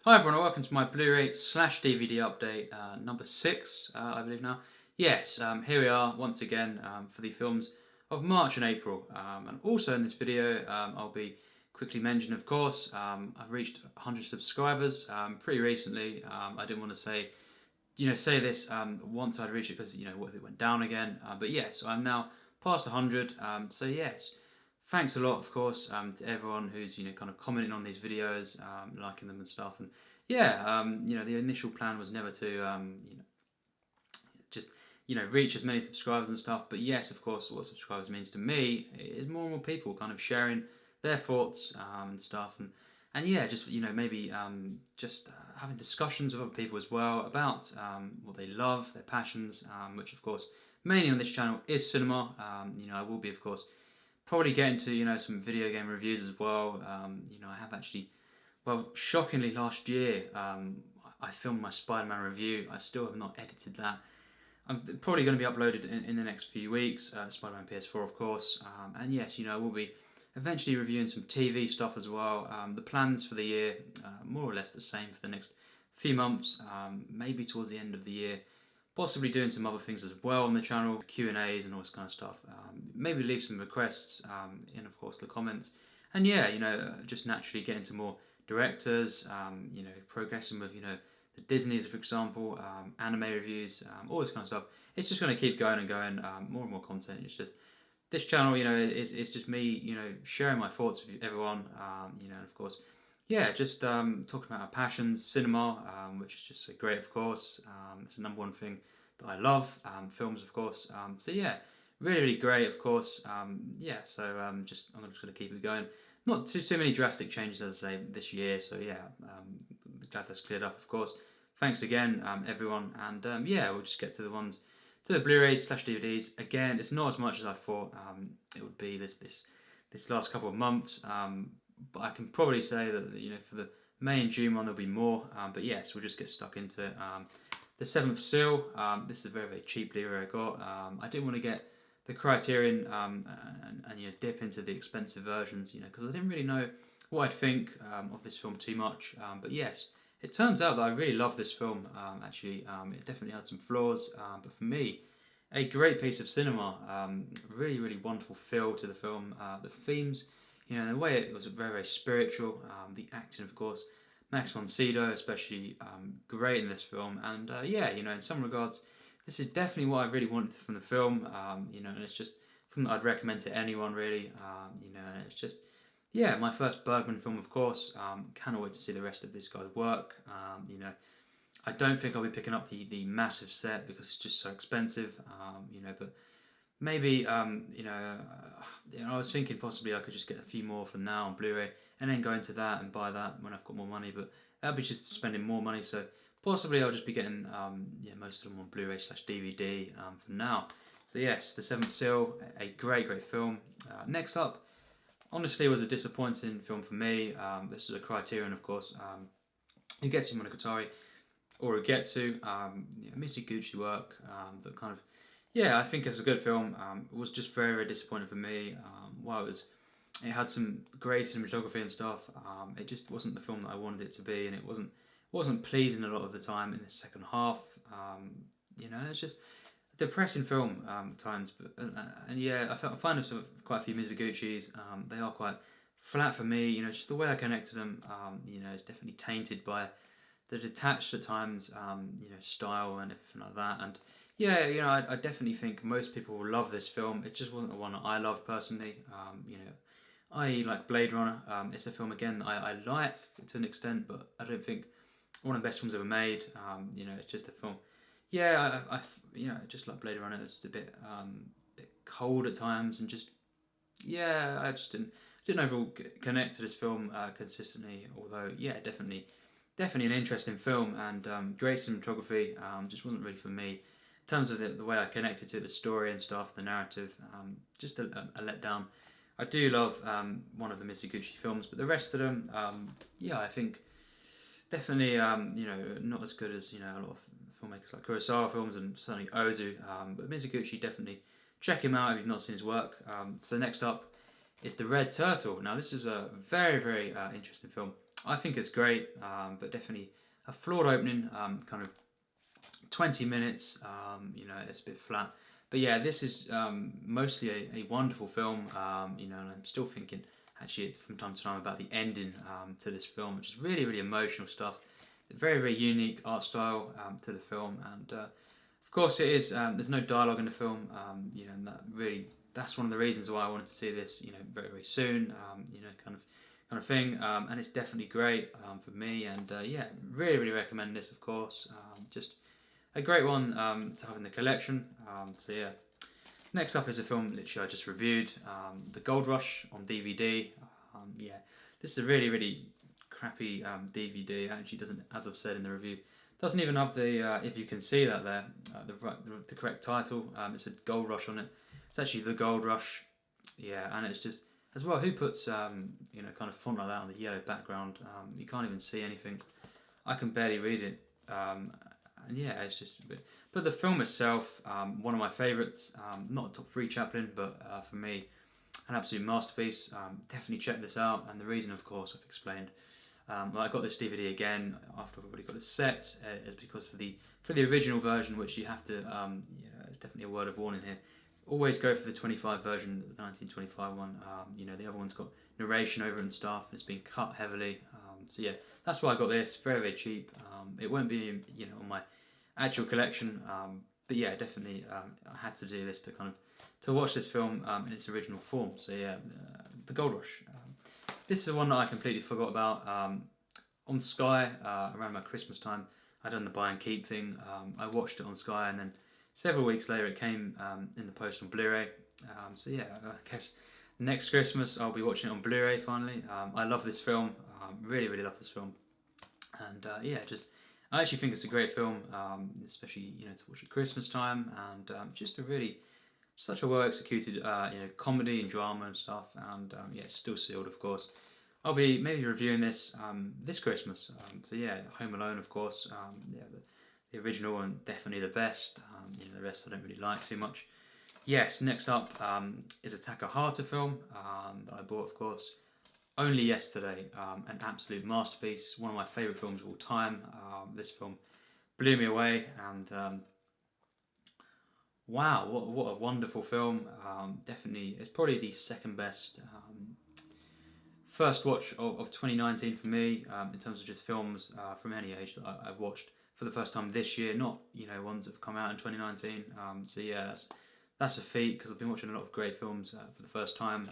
Hi everyone, and welcome to my Blu-ray slash DVD update, number 6, I believe now. Yes, here we are once again for the films of March and April. And also in this video, I'll be quickly mentioning, of course, I've reached 100 subscribers pretty recently. I didn't want to say this once I'd reached it because, what if it went down again? But yes, I'm now past 100, so yes. Thanks a lot, of course, to everyone who's kind of commenting on these videos, liking them and stuff. And yeah, the initial plan was never to just reach as many subscribers and stuff. But yes, of course, what subscribers means to me is more and more people kind of sharing their thoughts and stuff. And yeah, just maybe just having discussions with other people as well about what they love, their passions, which of course mainly on this channel is cinema. I will be, of course, probably get into some video game reviews as well. I have actually, well, shockingly last year I filmed my Spider-Man review. I still have not edited that. I'm probably going to be uploaded in the next few weeks. Spider-Man PS4, of course, and yes, I will be eventually reviewing some TV stuff as well. The plans for the year more or less the same for the next few months. Maybe towards the end of the year. Possibly doing some other things as well on the channel, Q&As and all this kind of stuff. Maybe leave some requests in, of course, the comments. And yeah, just naturally get into more directors, progressing with, the Disneys, for example, anime reviews, all this kind of stuff. It's just going to keep going and going, more and more content. It's just, this channel, is just me, sharing my thoughts with everyone, and of course, yeah, just talking about our passions, cinema, which is just so great, of course. It's the number one thing that I love. Films, of course. So yeah, really, really great, of course. Yeah, so I'm just going to keep it going. Not too many drastic changes, as I say, this year. So yeah, glad that's cleared up, of course. Thanks again, everyone. And yeah, we'll just get to the Blu-rays slash DVDs. Again, it's not as much as I thought it would be this last couple of months. But I can probably say that for the May and June one there'll be more. But yes, we'll just get stuck into it. The Seventh Seal. This is a very, very cheap Blu-ray I got. I didn't want to get the Criterion and dip into the expensive versions, because I didn't really know what I'd think of this film too much. But yes, it turns out that I really love this film. Actually, it definitely had some flaws, but for me, a great piece of cinema. Really, really wonderful feel to the film. The themes. The way it was very, very spiritual. The acting, of course, Max von Sydow, especially, great in this film. And yeah, in some regards, this is definitely what I really wanted from the film. And it's just film that I'd recommend to anyone, really. And it's just, yeah, my first Bergman film, of course. Cannot wait to see the rest of this guy's work. I don't think I'll be picking up the massive set because it's just so expensive. But maybe, I was thinking possibly I could just get a few more for now on Blu-ray and then go into that and buy that when I've got more money, but that'd be just spending more money, so possibly I'll just be getting most of them on Blu-ray slash DVD for now. So yes, The Seventh Seal, a great, great film. Next up, honestly, it was a disappointing film for me. This is a Criterion, of course. Ugetsu Monogatari, or Ugetsu, Mizuguchi work that kind of, yeah, I think it's a good film. It was just very, very disappointing for me. While it had some great cinematography and stuff, it just wasn't the film that I wanted it to be, and it wasn't pleasing a lot of the time in the second half. It's just a depressing film at times. But and yeah, I find there's quite a few Mizuguchis. They are quite flat for me. Just the way I connect to them. It's definitely tainted by the detached at times. Style and everything like that. And yeah, I definitely think most people will love this film. It just wasn't the one that I loved personally. I like Blade Runner. It's a film again that I like to an extent, but I don't think one of the best films ever made. It's just a film. Yeah, I just like Blade Runner. It's a bit cold at times, and just I just didn't overall connect to this film consistently. Although yeah, definitely an interesting film and great cinematography. Just wasn't really for me. In terms of the way I connected to the story and stuff, the narrative, just a letdown. I do love one of the Mizuguchi films, but the rest of them, I think definitely, not as good as a lot of filmmakers like Kurosawa films and certainly Ozu. But Mizuguchi, definitely check him out if you've not seen his work. So next up is The Red Turtle. Now this is a very, very interesting film. I think it's great, but definitely a flawed opening, kind of 20 minutes, it's a bit flat. But yeah, this is mostly a wonderful film, and I'm still thinking actually from time to time about the ending to this film, which is really, really emotional stuff. Very, very unique art style to the film, and of course it is. There's no dialogue in the film, and that's one of the reasons why I wanted to see this, very, very soon, kind of thing, and it's definitely great for me, and yeah, really, really recommend this, of course. Just a great one to have in the collection. So yeah. Next up is a film literally I just reviewed, The Gold Rush on DVD. Yeah, this is a really, really crappy DVD. It actually doesn't, as I've said in the review, doesn't even have the, if you can see that there, the correct title. It said Gold Rush on it. It's actually The Gold Rush. Yeah, and it's just, as well, who puts, kind of font like that on the yellow background? You can't even see anything. I can barely read it. And yeah, it's just a bit. But the film itself, one of my favourites, not a top 3 Chaplin, but for me, an absolute masterpiece. Definitely check this out, and the reason, of course, I've explained. I got this DVD again after I've already got it set, is because for the original version, which you have to, it's definitely a word of warning here. Always go for the 25 version, the 1925 one. The other one's got narration over it and stuff, and it's been cut heavily. So yeah, that's why I got this. Very, very cheap. It won't be, on my actual collection, but yeah, definitely I had to do this to watch this film in its original form. So yeah, The Gold Rush. This is the one that I completely forgot about. On Sky, around my Christmas time, I done the buy and keep thing. I watched it on Sky, and then several weeks later it came in the post on Blu-ray. So yeah, I guess next Christmas I'll be watching it on Blu-ray finally. I love this film. Really, really love this film. And yeah, I actually think it's a great film, especially to watch at Christmas time, and just such a well executed comedy and drama and stuff, and yeah, it's still sealed, of course. I'll be maybe reviewing this this Christmas. So yeah, Home Alone, of course. Yeah, the original and definitely the best. The rest I don't really like too much. Yes, next up is a Takahata film that I bought, of course, only yesterday. An absolute masterpiece, one of my favourite films of all time. This film blew me away, and wow, what a wonderful film. Definitely, it's probably the second best first watch of 2019 for me, in terms of just films from any age that I've watched for the first time this year, not ones that have come out in 2019. So yeah, that's a feat, because I've been watching a lot of great films for the first time.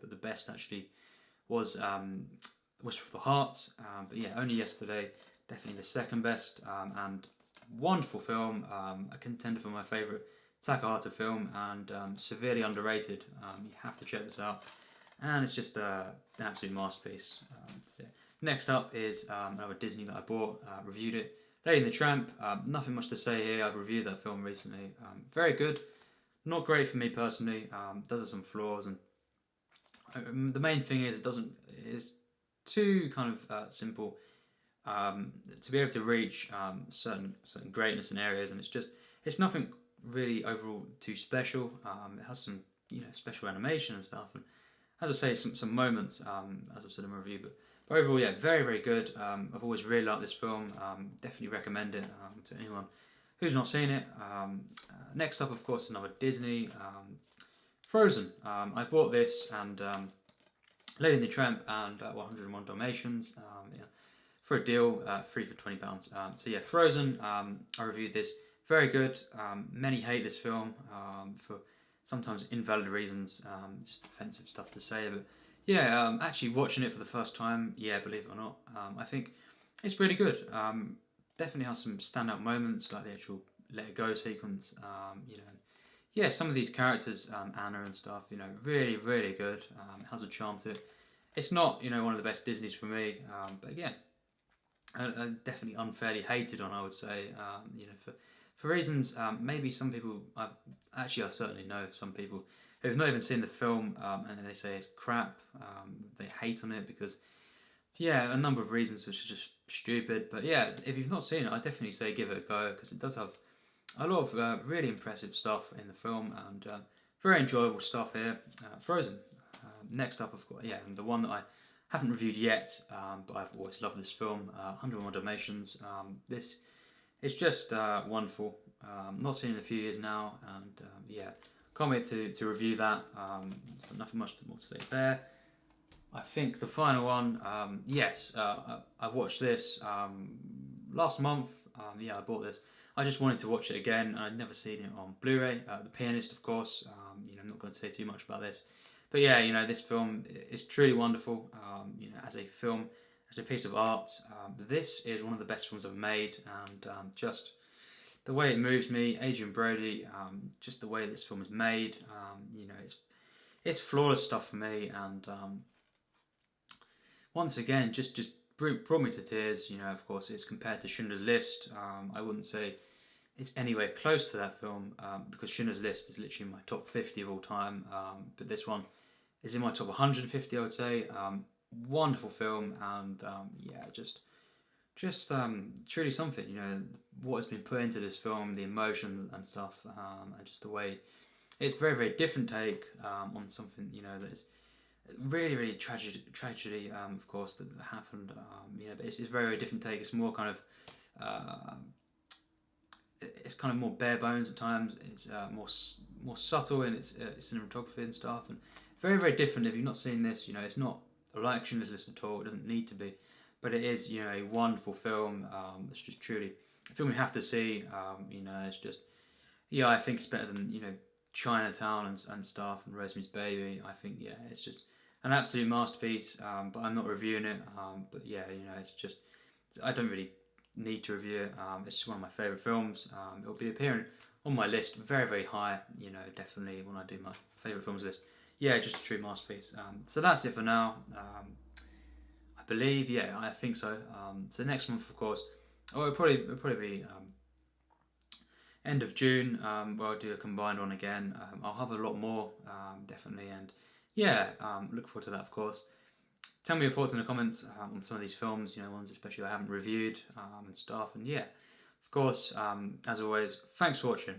But the best actually was Wish for the Heart. But yeah, only yesterday, definitely the second best, and wonderful film, a contender for my favourite Takahata film, and severely underrated. You have to check this out, and it's just an absolute masterpiece. So yeah. Next up is another Disney that I bought, reviewed it, Lady and the Tramp. Nothing much to say here. I've reviewed that film recently. Very good. Not great for me personally. Does have some flaws, and the main thing is it's too kind of simple to be able to reach certain greatness in areas, and it's nothing really overall too special. It has some special animation and stuff, and as I say, some moments, as I've said in my review, but overall, yeah, very, very good. I've always really liked this film. Definitely recommend it to anyone who's not seen it. Next up, of course, another Disney, Frozen. I bought this, and Lady and the Tramp, and 101 Dalmatians, for a deal, 3 for £20. So yeah, Frozen, I reviewed this. Very good. Many hate this film for sometimes invalid reasons, just offensive stuff to say, but yeah, actually watching it for the first time, yeah, believe it or not, I think it's really good. Definitely has some standout moments, like the actual Let It Go sequence, yeah, some of these characters, Anna and stuff, really, really good. It has a charm to it. It's not, one of the best Disneys for me, but again, definitely unfairly hated on, I would say, for reasons, maybe some people, I certainly know some people who've not even seen the film, and they say it's crap. They hate on it because, yeah, a number of reasons which are just stupid. But yeah, if you've not seen it, I definitely say give it a go, because it does have a lot of really impressive stuff in the film, and very enjoyable stuff here. Frozen. Next up, of course, yeah, and the one that haven't reviewed yet, but I've always loved this film, 101 Dalmatians. This is just wonderful. Not seen it in a few years now, and yeah, can't wait to review that. So nothing much more to say there. I think the final one, yes, I watched this last month. Yeah, I bought this. I just wanted to watch it again, and I'd never seen it on Blu-ray. The Pianist, of course. I'm not going to say too much about this, but yeah, this film is truly wonderful. As a film, as a piece of art, this is one of the best films I've made, and just the way it moves me, Adrian Brody, just the way this film is made. It's flawless stuff for me, and once again, just brought me to tears. Of course, it's compared to Schindler's List. I wouldn't say it's anywhere close to that film, because Schindler's List is literally my top 50 of all time. But this one is in my top 150, I would say. Wonderful film, and yeah, just truly something. What has been put into this film, the emotions and stuff, and just the way it's very, very different take on something that is really, really tragedy, of course, that happened. But it's a very, very different take. It's more kind of it's kind of more bare bones at times. It's more subtle in its cinematography and stuff, and very, very different. If you've not seen this, it's not like Schindler's List at all. It doesn't need to be, but it is a wonderful film. It's just truly a film you have to see. It's just I think it's better than Chinatown and stuff and Rosemary's Baby. I think it's just an absolute masterpiece. But I'm not reviewing it. But yeah, it's just I don't really need to review it. It's just one of my favourite films. It'll be appearing on my list very, very high. Definitely when I do my favourite films list. Yeah, just a true masterpiece. So that's it for now. I believe, I think so. So next month, of course, it'll probably be end of June, where I'll do a combined one again. I'll have a lot more, definitely, and look forward to that, of course. Tell me your thoughts in the comments on some of these films, ones especially I haven't reviewed and stuff. And yeah, of course, as always, thanks for watching.